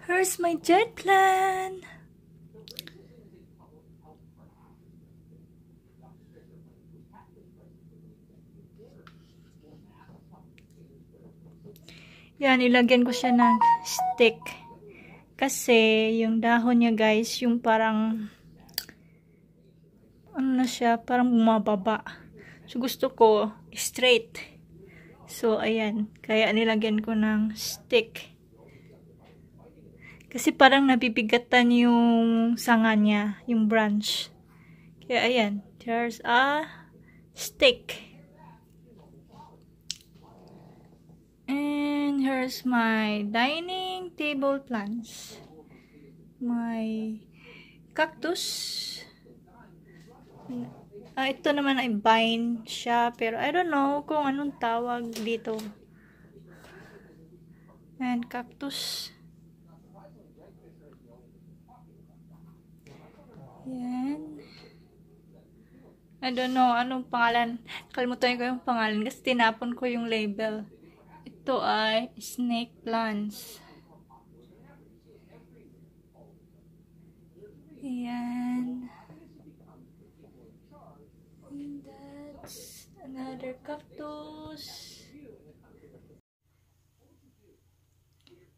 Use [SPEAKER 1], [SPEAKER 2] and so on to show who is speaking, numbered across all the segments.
[SPEAKER 1] Here's my jet plan. Yan, ilagyan ko siya ng stick. Kasi, yung dahon niya guys, yung parang, ano na siya, parang bumababa. So, gusto ko, straight. So, ayan. Kaya nilagyan ko ng stick. Kasi parang nabibigatan yung sanga niya, yung branch. Kaya, ayan. There's a stick. And here's my dining table plants. My cactus. Ito naman ay vine siya. Pero I don't know kung anong tawag dito. And cactus. Yan. I don't know anong pangalan. Kalimutan ko yung pangalan kasi tinapon ko yung label. Ito ay snake plants. Ayan. And that's another cactus.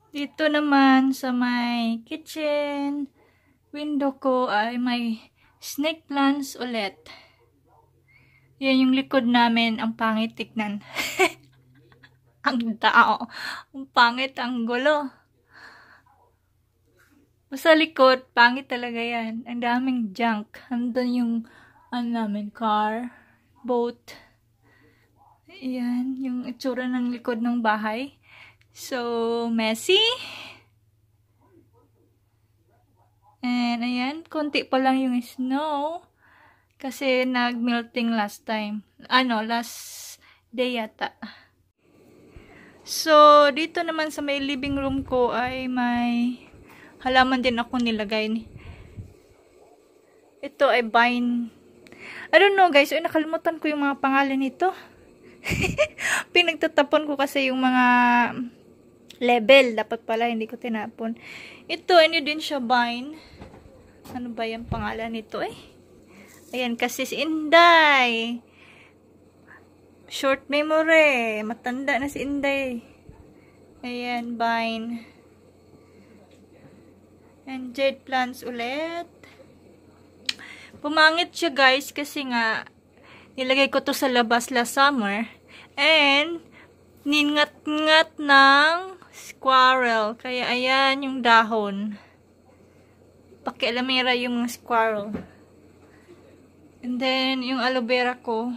[SPEAKER 1] Dito naman sa my kitchen window ko ay may snake plants ulit. Yan yung likod namin. Ang pangit tignan. Ang tao. Ang pangit, ang gulo. Sa likod, pangit talaga yan. Ang daming junk. Andun yung, namin, car, boat. Ayan, yung itsura ng likod ng bahay. So, messy. And, ayan, konti pa lang yung snow. Kasi, nag-melting last time. Last day yata. So, dito naman sa may living room ko ay may halaman din ako nilagay. Ito ay vine. I don't know guys, nakalimutan ko yung mga pangalan nito. Pinagtatapon ko kasi yung mga label. Dapat pala, hindi ko tinapon. Ito, din siya vine. Ano ba yung pangalan nito eh? Ayan, kasi si Inday. Short memory. Matanda na si Inday. Ayan, vine. And jade plants ulit. Pumangit siya guys kasi nga nilagay ko to sa labas last summer. And ningat-ngat ng squirrel. Kaya ayan yung dahon. Pakialamera yung mga squirrel. And then yung aloe vera ko.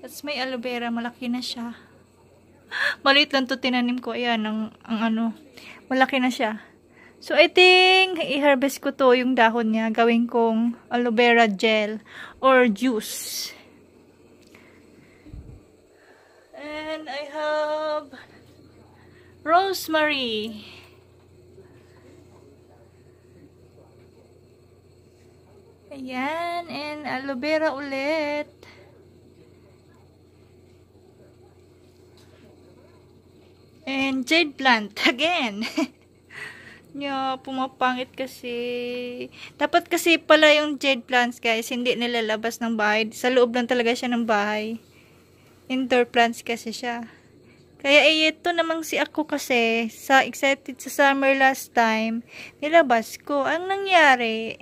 [SPEAKER 1] That's my aloe vera. Malaki na siya. Maliit lang to tinanim ko. Ayan, malaki na siya. So, I think, i-harvest ko to yung dahon niya. Gawin kong aloe vera gel or juice. And I have rosemary. Ayan, and aloe vera ulit. And jade plant again. Pumapangit kasi. Dapat kasi pala yung jade plants guys, hindi nilalabas ng bahay. Sa loob lang talaga siya ng bahay. Indoor plants kasi siya. Kaya ito namang si ako kasi, excited sa summer last time, nilabas ko. Ang nangyari,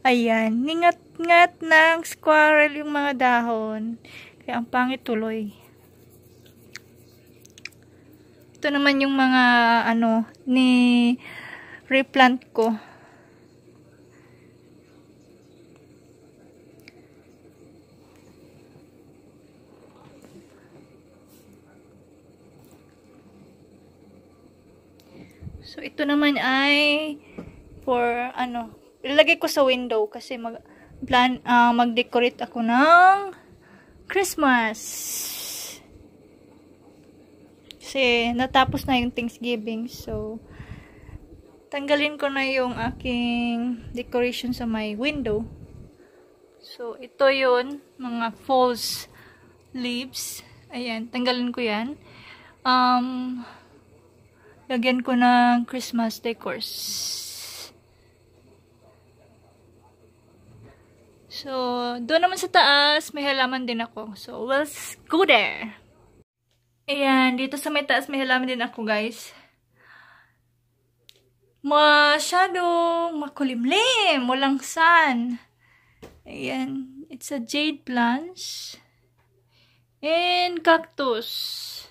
[SPEAKER 1] ayan, ningat-ngat ng squirrel yung mga dahon. Kaya ang pangit tuloy. Ito naman yung mga, replant ko. So, ito naman ay for, ilalagay ko sa window kasi mag-decorate ako ng Christmas. Kasi, natapos na yung Thanksgiving. So, tanggalin ko na yung aking decoration sa my window. So, ito yun. Mga false leaves. Ayan, tanggalin ko yan. Lagyan ko ng Christmas decors. So, doon naman sa taas, may halaman din ako. So, let's go there. Ayan, dito sa may taas, may halaman din ako, guys. Masyadong makulimlim. Walang sun. Ayan, it's a jade plants. And cactus.